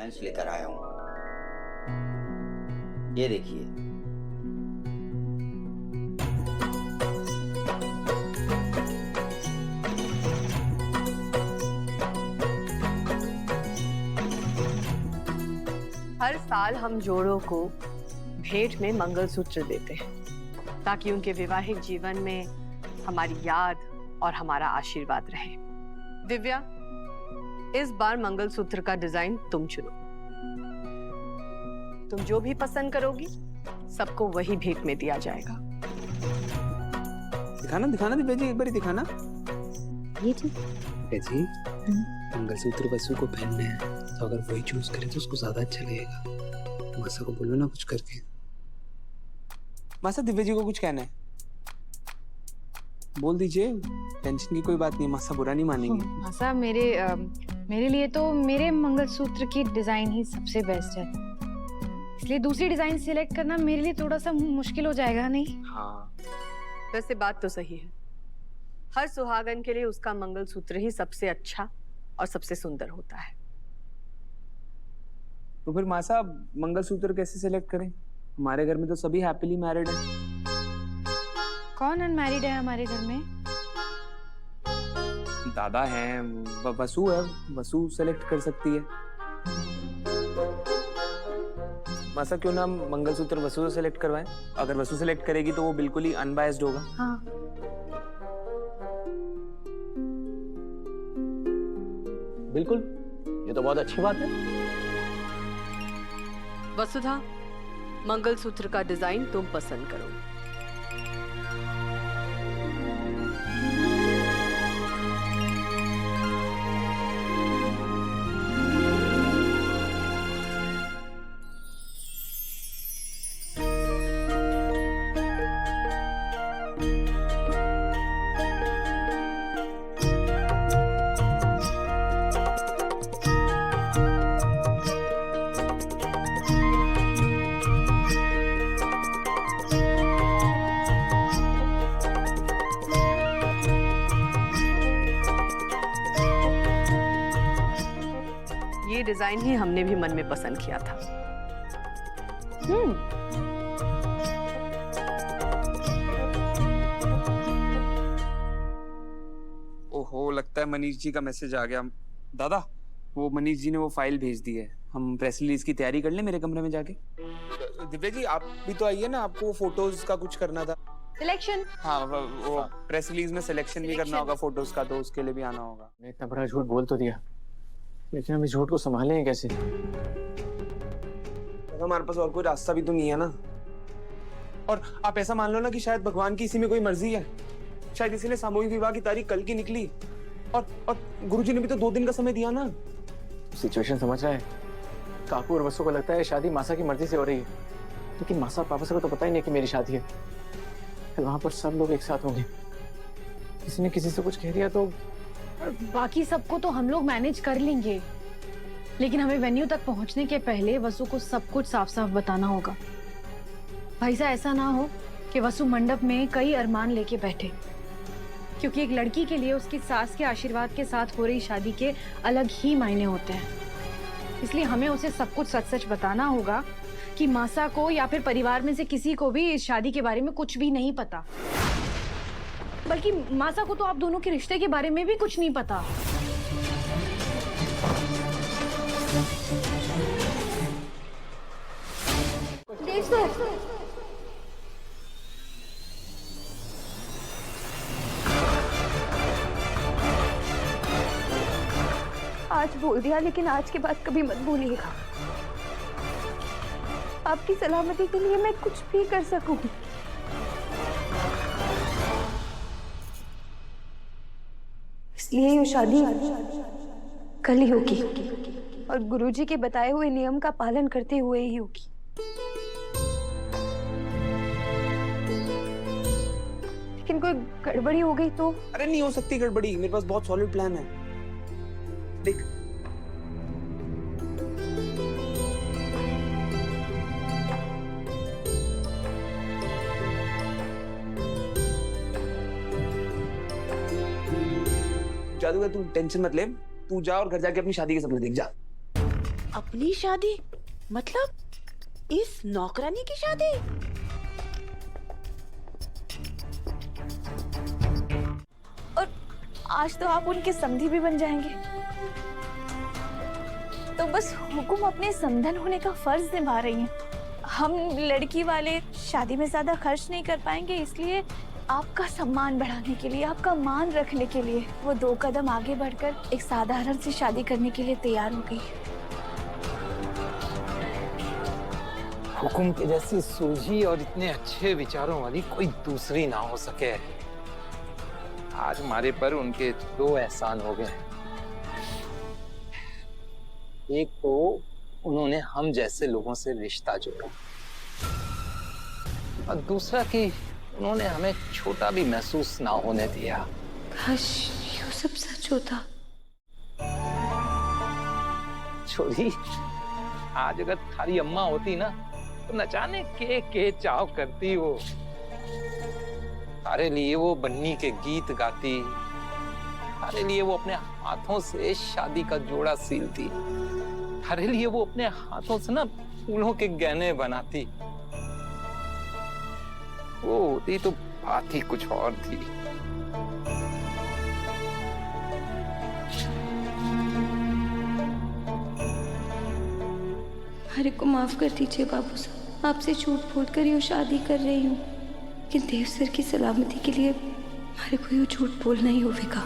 Designs लेकर आया हूँ। ये देखिए। हर साल हम जोड़ों को भेंट में मंगलसूत्र देते हैं ताकि उनके वैवाहिक जीवन में हमारी याद और हमारा आशीर्वाद रहे। दिव्या, इस बार मंगलसूत्र का डिजाइन तुम चुनो। तुम जो भी पसंद करोगी सबको वही भेंट में दिया जाएगा। दिखाना दिखाना दिव्या जी, एक बार दिखाना। ये ठीक जी, मंगलसूत्र वसु को पहनना है, तो अगर वही चूज करे तो उसको ज्यादा अच्छा लगेगा। मासा को बोलो ना कुछ करके। मासा, दिव्या जी को कुछ कहना है, बोल दीजिए। टेंशन की कोई बात नहीं, मासा बुरा नहीं मानेंगे। मासा, मेरे लिए तो मेरे मंगलसूत्र की डिजाइन ही सबसे बेस्ट है, इसलिए दूसरी डिजाइन सिलेक्ट करना मेरे लिए थोड़ा सा मुश्किल हो जाएगा। नहीं? हाँ, वैसे बात तो सही है। हर सुहागन के लिए उसका मंगलसूत्र ही सबसे अच्छा और सबसे सुंदर होता है। तो फिर मासा मंगलसूत्र कैसे सिलेक्ट करें? हमारे घर में तो सभी हैप्पीली मैरिड हैं। कौन अनमैरिड है हमारे घर में? दादा हैं, वसु है, वसु सेलेक्ट कर सकती है। मासा, क्यों ना मंगलसूत्र वसु से सेलेक्ट करवाएं? अगर वसु सेलेक्ट करेगी तो वो बिल्कुल ही अनबायस्ड होगा। हाँ। बिल्कुल, ये तो बहुत अच्छी बात है। वसुधा, मंगलसूत्र का डिजाइन तुम पसंद करो। ये डिजाइन ही हमने भी मन में पसंद किया था। ओहो, लगता है मनीष जी का मैसेज आ गया। दादा, वो मनीष जी ने वो फाइल भेज दी है। हम प्रेस रिलीज की तैयारी कर लें मेरे कमरे में जाके। दिव्या जी, आप भी तो आइए ना, आपको फोटोज का कुछ करना था। सिलेक्शन? हाँ, वो प्रेस रिलीज में सिलेक्शन भी करना होगा फोटोज का, तो उसके लिए भी आना होगा। मैं इतना बड़ा झूठ बोल तो दिया, लेकिन हम इस झूठ को संभालेंगे कैसे? हमारे पास और कोई रास्ता भी तो नहीं है ना। और आप ऐसा मान लो ना कि शायद भगवान की इसी में कोई मर्जी है। शायद इसी ने सामूहिक विवाह की तारीख कल की निकली, और गुरुजी ने भी तो 2 दिन का समय दिया ना। सिचुएशन समझ रहा है? काकू और वसु को लगता है शादी मासा की मर्जी से हो रही है, लेकिन मासा और पापा से को तो पता ही नहीं कि मेरी शादी है। फिर वहां पर सब लोग एक साथ होंगे, किसी ने किसी से कुछ कह दिया तो। बाकी सबको तो हम लोग मैनेज कर लेंगे, लेकिन हमें वेन्यू तक पहुंचने के पहले वसु को सब कुछ साफ साफ बताना होगा। भाई साहब, ऐसा ना हो कि वसु मंडप में कई अरमान लेके बैठे, क्योंकि एक लड़की के लिए उसकी सास के आशीर्वाद के साथ हो रही शादी के अलग ही मायने होते हैं। इसलिए हमें उसे सब कुछ सच सच बताना होगा कि मासा को या फिर परिवार में से किसी को भी इस शादी के बारे में कुछ भी नहीं पता। बल्कि मासा को तो आप दोनों के रिश्ते के बारे में भी कुछ नहीं पता। आज बोल दिया, लेकिन आज के बाद कभी मत भूलिएगा। आपकी सलामती के लिए मैं कुछ भी कर सकूंगी। इसलिए ये शादी कल ही होगी और गुरुजी के बताए हुए नियम का पालन करते हुए ही होगी। लेकिन कोई गड़बड़ी हो गई तो? अरे नहीं हो सकती गड़बड़ी, मेरे पास बहुत सॉलिड प्लान है। देख, जादूगर, तू टेंशन मत ले, तू जा और घर जाके अपनी शादी के सपने देख जा। अपनी शादी? मतलब इस नौकरानी की शादी? और आज तो आप उनके समधी भी बन जाएंगे, तो बस हुकुम अपने समधन होने का फर्ज निभा रही हैं। हम लड़की वाले शादी में ज्यादा खर्च नहीं कर पाएंगे, इसलिए आपका सम्मान बढ़ाने के लिए, आपका मान रखने के लिए वो 2 कदम आगे बढ़कर एक साधारण सी शादी करने के लिए तैयार हो गई। हुकुम के जैसी सूझी और इतने अच्छे विचारों वाली कोई दूसरी ना हो सके। आज हमारे पर उनके 2 एहसान हो गए। एक तो उन्होंने हम जैसे लोगों से रिश्ता जोड़ा, और दूसरा कि उन्होंने हमें छोटा भी महसूस ना होने दिया। काश ये सब सच होता। छोरी, आज अगर थारी अम्मा होती ना, तो न जाने के चाव करती वो। तारे लिए वो बन्नी के गीत गाती, तारे लिए वो अपने हाथों से शादी का जोड़ा सीलती, तारे लिए वो अपने हाथों से ना फूलों के गहने बनाती। वो होती तो बात ही कुछ और थी। हमारे को माफ कर दीजिए बाबू साहब, आपसे झूठ बोलकर यूँ शादी कर रही हूँ, लेकिन देव सर की सलामती के लिए हमारे को यूँ झूठ बोलना ही होगा।